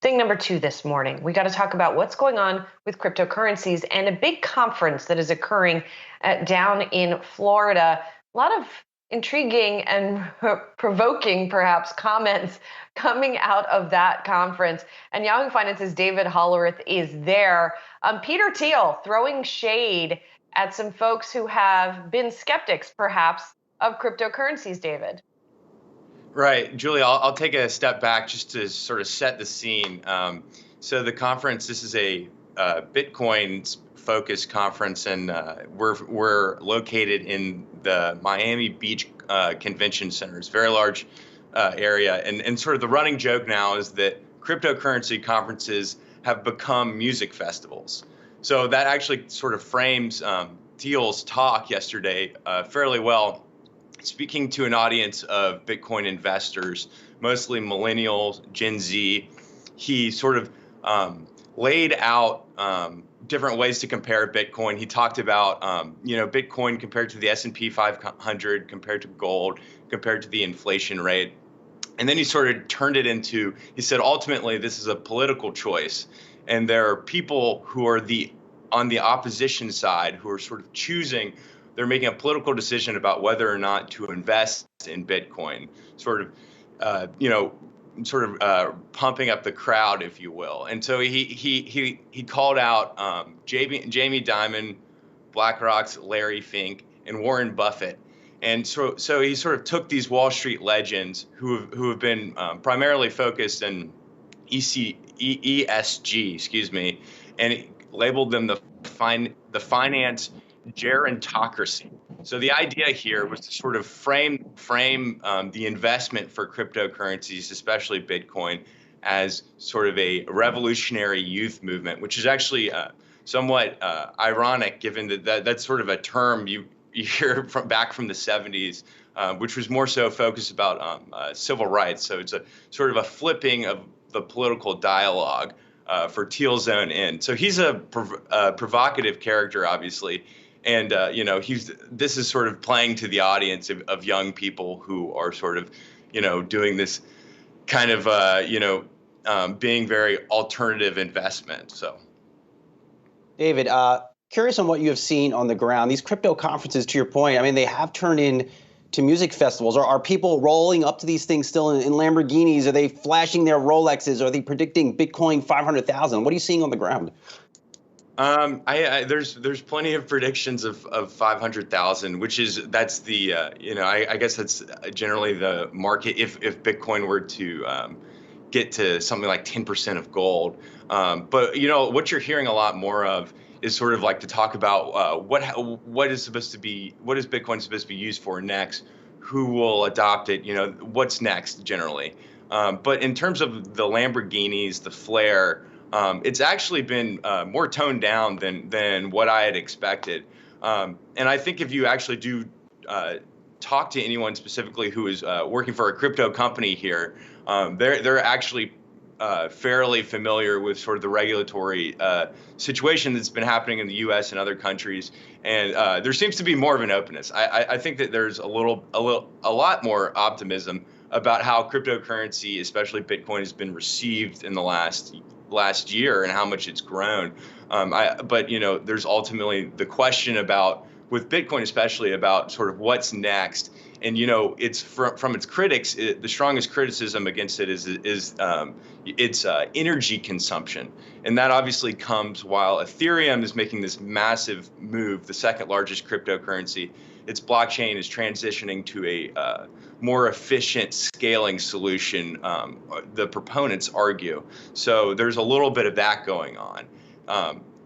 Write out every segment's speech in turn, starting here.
Thing number two this morning, we got to talk about what's going on with cryptocurrencies and a big conference that is occurring down in Florida. A lot of intriguing and provoking, perhaps, comments coming out of that conference. And Yahoo Finance's David Hollerith is there. Peter Thiel throwing shade at some folks who have been skeptics, perhaps, of cryptocurrencies, David. Right, Julia, I'll take a step back just to sort of set the scene. So the conference, this is a Bitcoin focused conference, and we're located in the Miami Beach Convention Center. It's a very large area, and sort of the running joke now is that cryptocurrency conferences have become music festivals. So that actually sort of frames Thiel's talk yesterday fairly well. Speaking to an audience of Bitcoin investors, mostly millennials, Gen Z, he sort of laid out different ways to compare Bitcoin. He talked about, Bitcoin compared to the S&P 500, compared to gold, compared to the inflation rate. And then he sort of turned it into, he said, ultimately, this is a political choice. And there are people who are on the opposition side who are sort of choosing. They're making a political decision about whether or not to invest in Bitcoin, sort of pumping up the crowd, if you will. And so he called out Jamie Dimon, BlackRock's Larry Fink, and Warren Buffett. And so he sort of took these Wall Street legends who have been primarily focused in ESG, and he labeled them the finance gerontocracy. So the idea here was to sort of frame the investment for cryptocurrencies, especially Bitcoin, as sort of a revolutionary youth movement, which is actually somewhat ironic, given that that's sort of a term you hear back from the 70s, which was more so focused about civil rights. So it's a sort of a flipping of the political dialogue for Thiel's own end. So he's a provocative character, obviously. And this is sort of playing to the audience of young people who are sort of, doing this kind of, being very alternative investment. So, David, curious on what you have seen on the ground. These crypto conferences, to your point, I mean, they have turned into music festivals. Are people rolling up to these things still in Lamborghinis? Are they flashing their Rolexes? Are they predicting Bitcoin 500,000? What are you seeing on the ground? There's plenty of predictions of 500,000, that's the I guess that's generally the market if Bitcoin were to get to something like 10% of gold. But what you're hearing a lot more of is sort of like to talk about what is Bitcoin supposed to be used for next, who will adopt it, what's next generally. But in terms of the Lamborghinis, the flair. It's actually been more toned down than what I had expected. And I think if you actually do talk to anyone specifically who is working for a crypto company here, they're actually fairly familiar with sort of the regulatory situation that's been happening in the U.S. and other countries. And there seems to be more of an openness. I think that there's a lot more optimism about how cryptocurrency, especially Bitcoin, has been received in the last year and how much it's grown. But there's ultimately the question about, with Bitcoin especially, about sort of what's next. And it's from its critics, the strongest criticism against it is its energy consumption, and that obviously comes while Ethereum is making this massive move, the second largest cryptocurrency. Its blockchain is transitioning to a more efficient scaling solution, the proponents argue. So there's a little bit of that going on.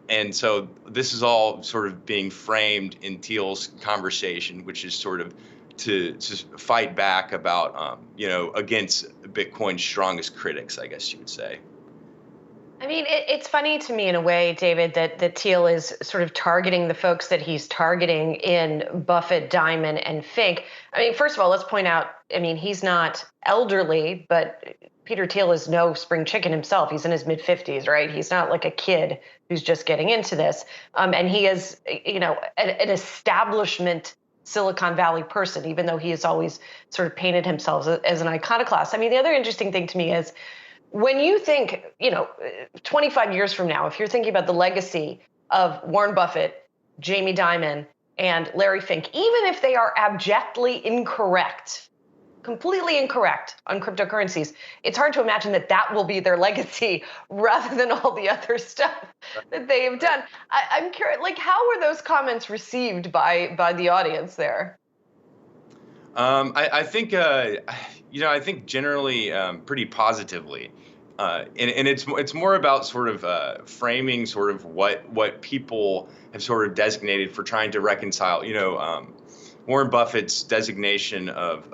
And so this is all sort of being framed in Thiel's conversation, which is sort of to fight back about, against Bitcoin's strongest critics, I guess you would say. I mean, it's funny to me in a way, David, that Thiel is sort of targeting the folks that he's targeting in Buffett, Dimon, and Fink. I mean, first of all, let's point out, I mean, he's not elderly, but Peter Thiel is no spring chicken himself. He's in his mid-50s, right? He's not like a kid who's just getting into this. And he is, an establishment Silicon Valley person, even though he has always sort of painted himself as an iconoclast. I mean, the other interesting thing to me is, when you think, 25 years from now, if you're thinking about the legacy of Warren Buffett, Jamie Dimon, and Larry Fink, even if they are abjectly incorrect, completely incorrect on cryptocurrencies, it's hard to imagine that will be their legacy rather than all the other stuff that they have done. I'm curious, how were those comments received by the audience there? I think I think generally pretty positively, and it's more about sort of framing sort of what people have sort of designated for trying to reconcile. Warren Buffett's designation of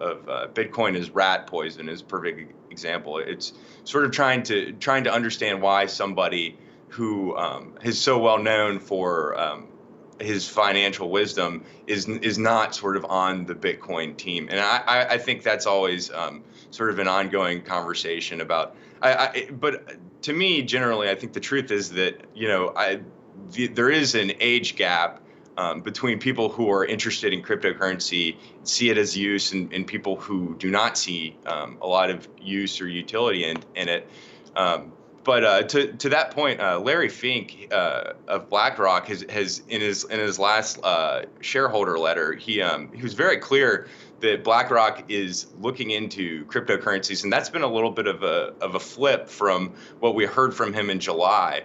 Bitcoin as rat poison is a perfect example. It's sort of trying to understand why somebody who is so well known for his financial wisdom is not sort of on the Bitcoin team, and I think that's always sort of an ongoing conversation about. But to me, generally, I think the truth is that there is an age gap between people who are interested in cryptocurrency, see it as use, and people who do not see a lot of use or utility in it. But to that point, Larry Fink of BlackRock has in his last shareholder letter, he was very clear that BlackRock is looking into cryptocurrencies, and that's been a little bit of a flip from what we heard from him in July.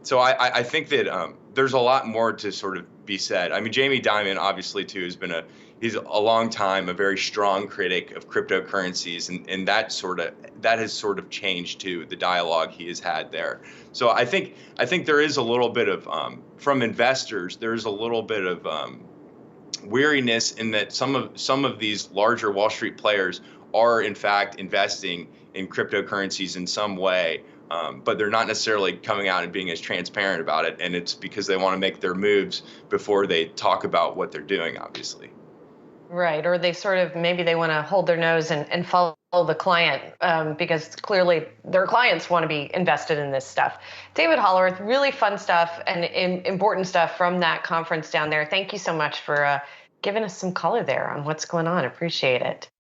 So I think that there's a lot more to sort of be said. I mean, Jamie Dimon obviously too he's a long time a very strong critic of cryptocurrencies, and that has sort of changed too, the dialogue he has had there. So I think there is a little bit of from investors, there's a little bit of weariness in that some of these larger Wall Street players are in fact investing in cryptocurrencies in some way. But they're not necessarily coming out and being as transparent about it, and it's because they want to make their moves before they talk about what they're doing, obviously. Right, or they sort of, maybe they want to hold their nose and follow the client because clearly their clients want to be invested in this stuff. David Hollerith, really fun stuff and important stuff from that conference down there. Thank you so much for giving us some color there on what's going on. Appreciate it.